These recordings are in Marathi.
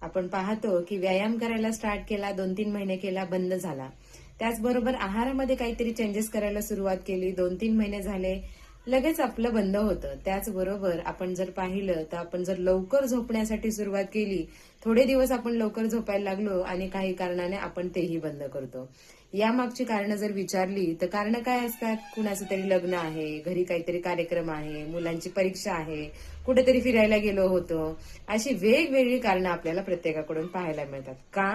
आपण पाहतो की व्यायाम करायला स्टार्ट केला, 2-3 महिने केला, बंद झाला. त्याचबरोबर आहारामध्ये काहीतरी चेंजेस करायला सुरुवात केली, 2-3 महिने झाले, लगेच आपलं बंद होतं. त्याचबरोबर आपण जर पाहिलं तर आपण जर लवकर झोपण्यासाठी सुरुवात केली, थोडे दिवस आपण लवकर झोपायला लागलो आणि काही कारणाने आपण तेही बंद करतो. यामागची कारणं जर विचारली तर कारणं काय असतात? कुणाचं तरी लग्न आहे, घरी काहीतरी कार्यक्रम आहे, मुलांची परीक्षा आहे, कुठेतरी फिरायला गेलो होतो. अशी वेगवेगळी कारणं आपल्याला प्रत्येकाकडून पाहायला मिळतात. का?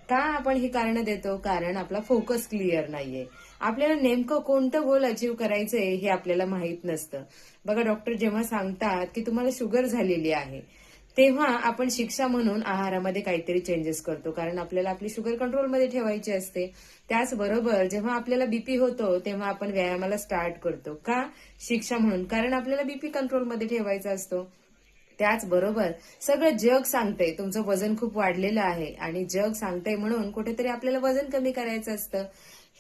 का आपण ही कारणं देतो? कारण आपला फोकस क्लिअर नाहीये. आपल्याला नेमकं कोणतं गोल अचीव्ह करायचंय हे आपल्याला माहित नसतं. बघा, डॉक्टर जेव्हा सांगतात की तुम्हाला शुगर झालेली आहे, तेव्हा आपण शिक्षा म्हणून आहारामध्ये काहीतरी चेंजेस करतो, कारण आपल्याला आपली शुगर कंट्रोलमध्ये ठेवायची असते. त्याचबरोबर जेव्हा आपल्याला बीपी होतो तेव्हा आपण व्यायामाला स्टार्ट करतो. का? शिक्षा म्हणून, कारण आपल्याला बीपी कंट्रोलमध्ये ठेवायचा असतो. त्याचबरोबर सगळं जग सांगतंय तुमचं वजन खूप वाढलेलं आहे आणि जग सांगतंय म्हणून कुठेतरी आपल्याला वजन कमी करायचं असतं.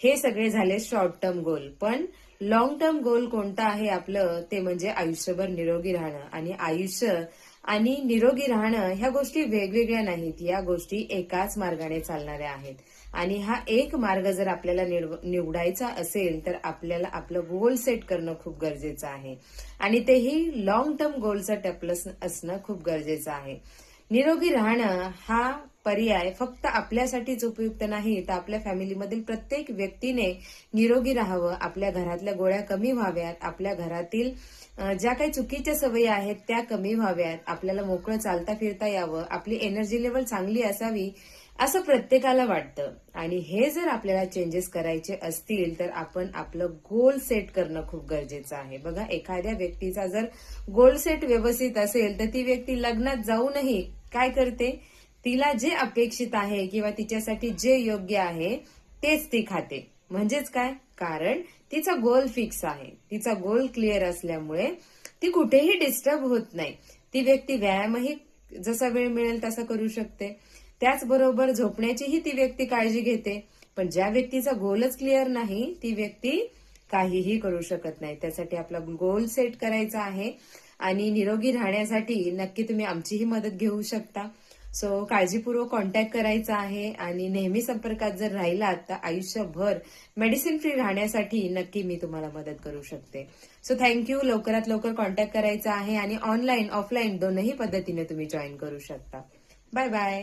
हे सगळे झाले शॉर्ट टर्म गोल. पण लॉंग टर्म गोल कोणतं आहे आपलं? ते म्हणजे आयुष्यभर निरोगी राहणं. आणि आयुष्य आणि निरोगी राहणं ह्या गोष्टी वेगवेगळ्या नाहीत, या गोष्टी एकाच मार्गाने चालणाऱ्या आहेत. आणि हा एक मार्ग जर आपल्याला निवडायचा असेल तर आपल्याला आपलं गोल सेट करणं खूप गरजेचं आहे. आणि तेही लॉंग टर्म गोलचं टप्पलं असणं खूप गरजेचं आहे. निरोगी राहणं हा पर्याय फक्त आपल्यासाठीच उपयुक्त नाही, तर आपल्या फॅमिलीमधील प्रत्येक व्यक्तीने निरोगी राहावं, आपल्या घरातल्या गोळ्या कमी व्हाव्यात, आपल्या घरातील ज्या काही चुकीच्या सवयी आहेत त्या कमी व्हाव्यात, आपल्याला मोकळं चालता फिरता यावं, आपली एनर्जी लेवल चांगली असावी, असं प्रत्येकाला वाटतं. आणि हे जर आपल्याला चेंजेस करायचे असतील तर आपण आपलं गोल सेट करणं खूप गरजेचं आहे. बघा, एखाद्या व्यक्तीचा जर गोल सेट व्यवस्थित असेल तर ती व्यक्ती लग्नात जाऊनही काय करते? तिला जे अपेक्षित आहे किंवा तिच्यासाठी जे योग्य आहे तेच ती खाते. म्हणजेच काय? कारण तिचा गोल फिक्स आहे, तिचा गोल क्लिअर असल्यामुळे ती कुठेही डिस्टर्ब होत नाही. ती व्यक्ती व्यायामही जसा वेळ मिळेल तसा करू शकते. त्याचबरोबर झोपण्याचीही ती व्यक्ती काळजी घेते. पण ज्या व्यक्तीचा गोलच क्लिअर नाही ती व्यक्ती काहीही करू शकत नाही. त्यासाठी आपला गोल सेट करायचा आहे आणि निरोगी राहण्यासाठी नक्की तुम्ही आमचीही मदत घेऊ शकता. सो काळजीपूर्वक कॉन्टॅक्ट करायचा आहे आणि नेहमी संपर्कात जर राहिलात तर आयुष्यभर मेडिसिन फ्री राहण्यासाठी नक्की मी तुम्हाला मदत करू शकते. So thank you. लवकरात लवकर कॉन्टॅक्ट करायचा आहे आणि ऑनलाईन ऑफलाईन दोनही पद्धतीने तुम्ही जॉईन करू शकता. Bye bye.